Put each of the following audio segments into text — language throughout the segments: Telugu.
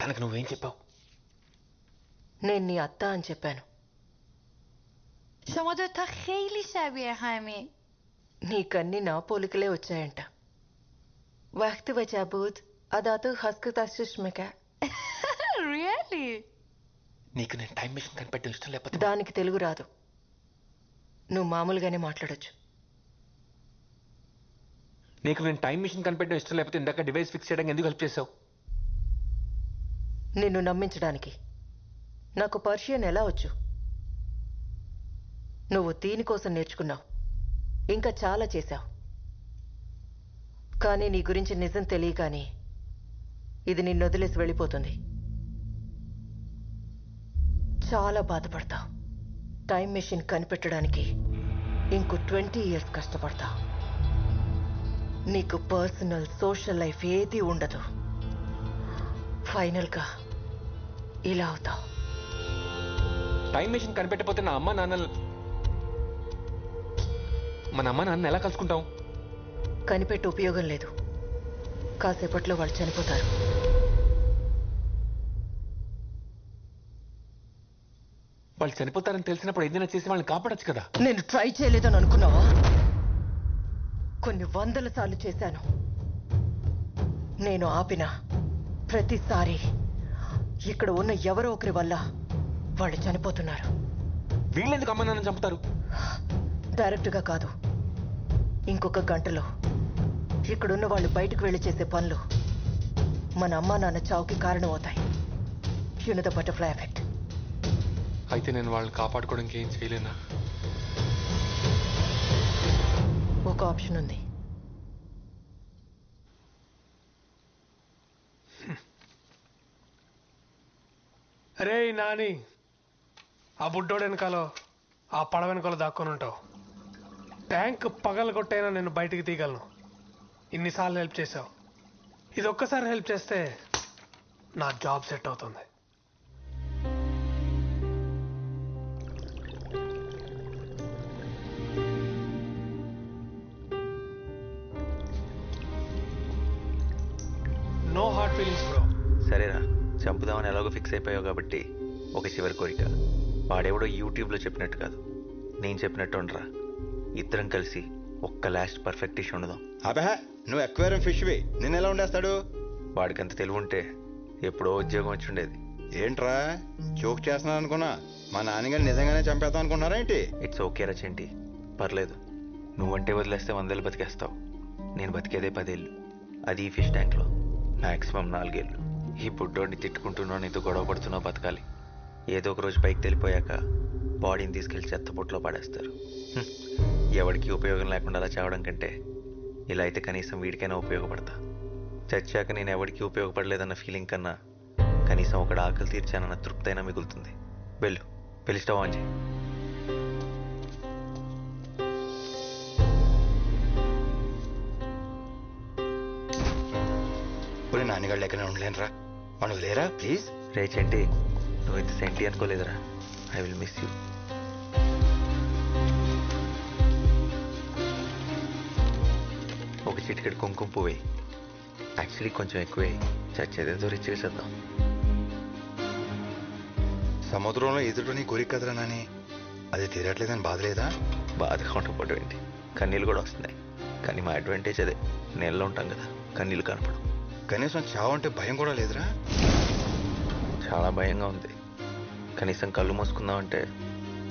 తనకు నువ్వేం చెప్పావు? నేను నీ అత్త అని చెప్పాను. شما دوتا خیلی شبیه همین. నీకన్నీ నా పోలికలే వచ్చాయంట. وقتی وجه بود అదాతో హస్కు తస్సుష్మిక. Really? నీకు నేను టైం మిషన్ కనిపెట్టడం ఇష్టం లేకపోతే దానికి తెలుగు రాదు. నువ్వు మామూలుగానే మాట్లాడొచ్చు. నీకు నేను టైం మిషన్ కనిపెట్టడం ఇష్టం లేకపోతే ఇందాక డివైస్ ఫిక్స్ చేయడానికి ఎందుకు హెల్ప్ చేసావు? నిన్ను నమ్మించడానికి. నాకు పర్షియన్ ఎలా వచ్చు? నువ్వు దీనికోసం నేర్చుకున్నావు, ఇంకా చాలా చేశావు. కానీ నీ గురించి నిజం తెలియగానే ఇది నిన్ను వదిలేసి వెళ్ళిపోతుంది. చాలా బాధపడతావు. టైం మెషిన్ కనిపెట్టడానికి ఇంకో 20 years కష్టపడతావు. నీకు పర్సనల్ సోషల్ లైఫ్ ఏదీ ఉండదు. ఫైనల్గా ఇలా అవుతావు. టైం మెషిన్ కనిపెట్టకపోతే మన అమ్మ నాన్న ఎలా కలుసుకుంటాం? కనిపెట్టి ఉపయోగం లేదు. కాసేపట్లో వాళ్ళు చనిపోతారు. వాళ్ళు చనిపోతారని తెలిసినప్పుడు ఏదైనా చేసి వాళ్ళని కాపాడొచ్చు కదా. నేను ట్రై చేయలేదని అనుకున్నావా? కొన్ని 100 సార్లు చేశాను. నేను ఆపిన ప్రతిసారి ఇక్కడ ఉన్న ఎవరో ఒకరి వల్ల వాళ్ళు చనిపోతున్నారు. వీళ్ళెందుకు అమ్మ నాన్న చంపుతారు? డైరెక్ట్గా కాదు, ఇంకొక గంటలో ఇక్కడున్న వాళ్ళు బయటకు వెళ్ళి చేసే పనులు మన అమ్మా నాన్న చావుకి కారణమవుతాయి. You know the butterfly effect. అయితే నేను వాళ్ళని కాపాడుకోవడానికి ఏం చేయలేనా? ఒక ఆప్షన్ ఉంది. అరే నాని, ఆ బుడ్డోడు వెనకాలో ఆ పడవ వెనకాల దాక్కొని ఉంటావు. ట్యాంక్ పగలగొట్టైనా నేను బయటికి తీయగలను. ఇన్నిసార్లు హెల్ప్ చేసావు. ఇది ఒక్కసారి హెల్ప్ చేస్తే నా జాబ్ సెట్ అవుతుంది. No hard feelings bro. సరేరా, చంపుదామని ఎలాగో ఫిక్స్ అయిపోయావు కాబట్టి ఒక చివరి కోరిక. వాడెవడో యూట్యూబ్లో చెప్పినట్టు కాదు, నేను చెప్పినట్టు ఉండరా. ఇద్దరం కలిసి ఒక్క లాస్ట్ పర్ఫెక్ట్ డిష్ ఉండదాం. అబహ, నువ్వు ఎక్వేరియం ఫిష్వి, నిన్ను ఎలా ఉండేస్తాడు? వాడికి అంత తెలివి ఉంటే ఎప్పుడో ఉద్యోగం వచ్చి ఉండేది. ఏంట్రా జోక్ చేస్తున్నాను అనుకున్నా? మా నాన్నగారు నిజంగానే చంపేద్దాం అనుకున్నారా ఏంటి? ఇట్స్ ఓకే రా చెంటి, పర్లేదు. నువ్వంటే వదిలేస్తే 100 ఏళ్ళు బతికేస్తావు. నేను బతికేదే 10 ఏళ్ళు, అది ఈ ఫిష్ ట్యాంక్లో మ్యాక్సిమం 4 ఏళ్ళు. ఈ బుడ్డోడిని తిట్టుకుంటున్నావు, నీతో గొడవ పడుతున్నావు, బతకాలి. ఏదో ఒక రోజు పైకి తెలిపోయాక బాడీని తీసుకెళ్లి చెత్తపుట్లో పడేస్తారు. ఎవరికి ఉపయోగం లేకుండా అలా చావడం కంటే ఇలా అయితే కనీసం వీడికైనా ఉపయోగపడతా. చచ్చాక నేను ఎవరికి ఉపయోగపడలేదన్న ఫీలింగ్ కన్నా కనీసం ఒకటి ఆకలి తీర్చానన్న తృప్తి అయినా మిగులుతుంది. వెళ్ళు, పెళ్లి స్టవ్ ఆన్ చేయి. పోనీ నాన్నగాళ్ళు ఎక్కడ ఉండలేనురా, మనకు లేరా ప్లీజ్? రే చెంటి, నువ్వు ఇంత సెంటి అనుకోలేదురా. I will miss you. ఒక చిటికెడు కుంకుమ పువ్వు, యాక్చువల్లీ కొంచెం ఎక్కువే, చచ్చేదేదో రిచ్ చేసేద్దాం. సముద్రంలో ఎదుటని కోరిక కదరా నాని, అది తీరట్లేదని బాధ లేదా? బాధగా ఉండకపోవడం ఏంటి, కన్నీళ్ళు కూడా వస్తున్నాయి. కానీ మా అడ్వాంటేజ్ అదే, నీళ్ళలో ఉంటాం కదా, కన్నీళ్ళు కనపడం. కనీసం చావు అంటే భయం కూడా లేదురా? చాలా భయంగా ఉంది. కనీసం కళ్ళు మూసుకుందామంటే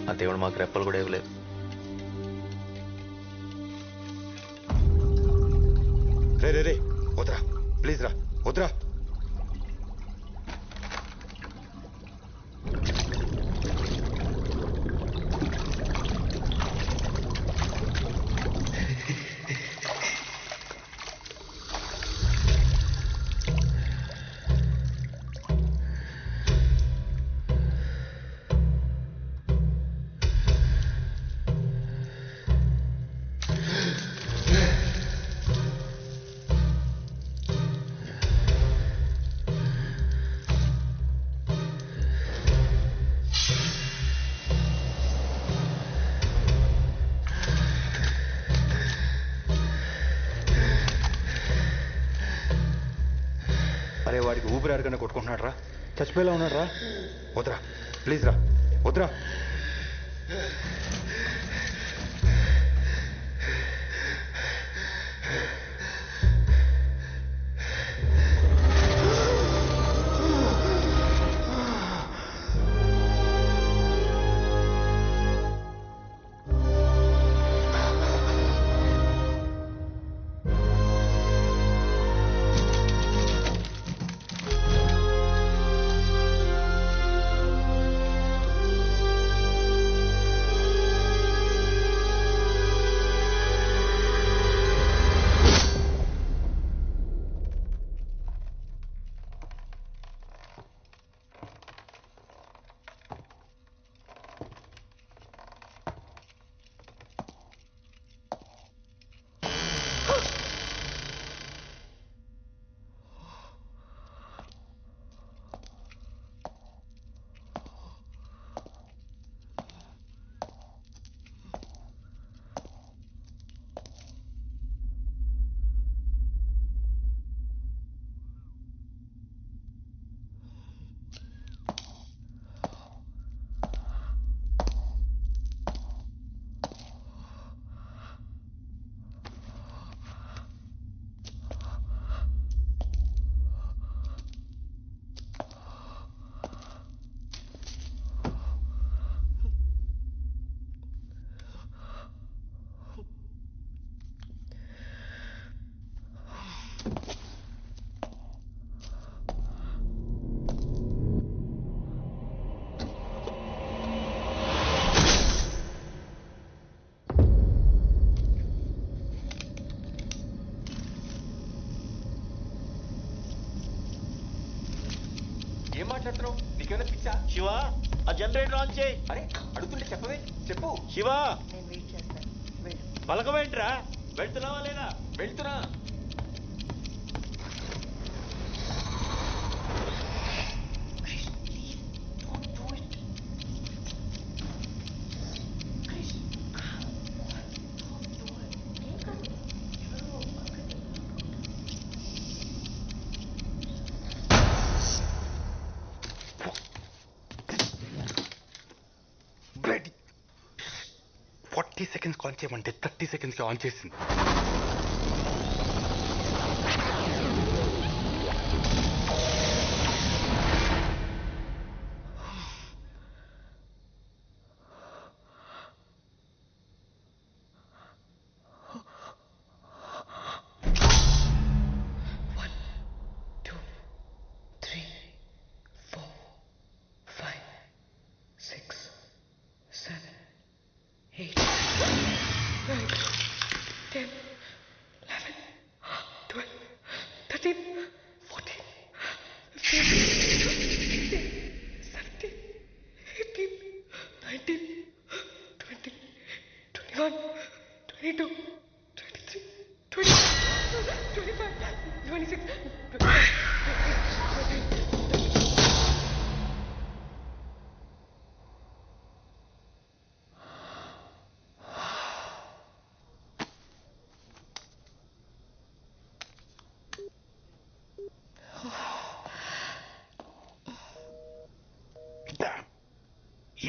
ఆ దేవుడు మాకు రెప్పలు కూడా ఇవ్వలేదు. రే రే రే, వద్దురా ప్లీజ్ రా, వద్దురా. వాడికి ఊపిరి ఆడగానే కొట్టుకుంటున్నాడు రా, చచ్చిపోయేలా ఉన్నాడు రా. వద్రా ప్లీజ్ రా, వద్రా. ఏం మాట్లాడుతున్నావు? నీకేమైనా పిచ్చా? శివ, ఆ జనరేటర్ ఆన్ చేయి. అరే అడుగుతుంటే చెప్పవే, చెప్పు. శివ, నేను వెయిట్ చేస్తాను, వెళ్ళు. పలకమేంట్రా? వెళ్తున్నావా లేదా? వెళ్తున్నా. బ్లడీ 40 seconds ఆన్ చేయమంటే 30 seconds ఆన్ చేసింది.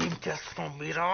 ఏం చేస్తున్నాం మీరా?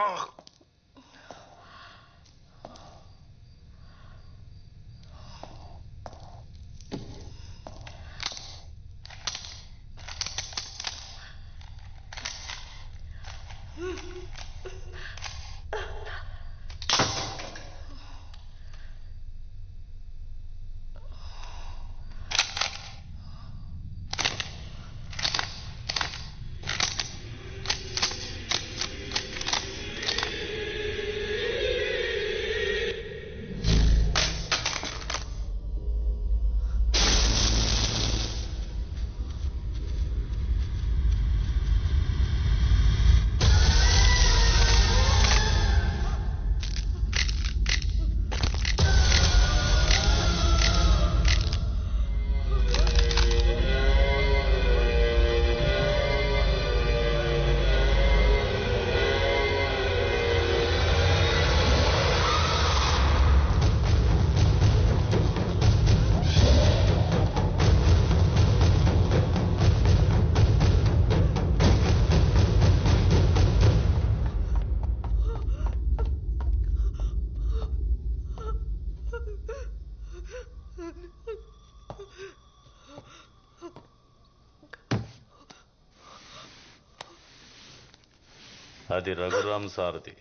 అది రఘురామ్ సారథి.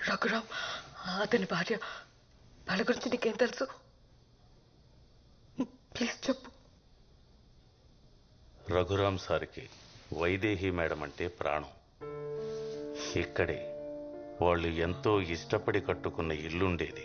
రఘురామ్ అతని భార్య. వాళ్ళ గురించి నీకేం తెలుసు? ప్లీజ్ చెప్పు. రఘురామ్ సార్కి వైదేహి మేడం అంటే ప్రాణం. ఇక్కడే వాళ్ళు ఎంతో ఇష్టపడి కట్టుకున్న ఇల్లుండేది.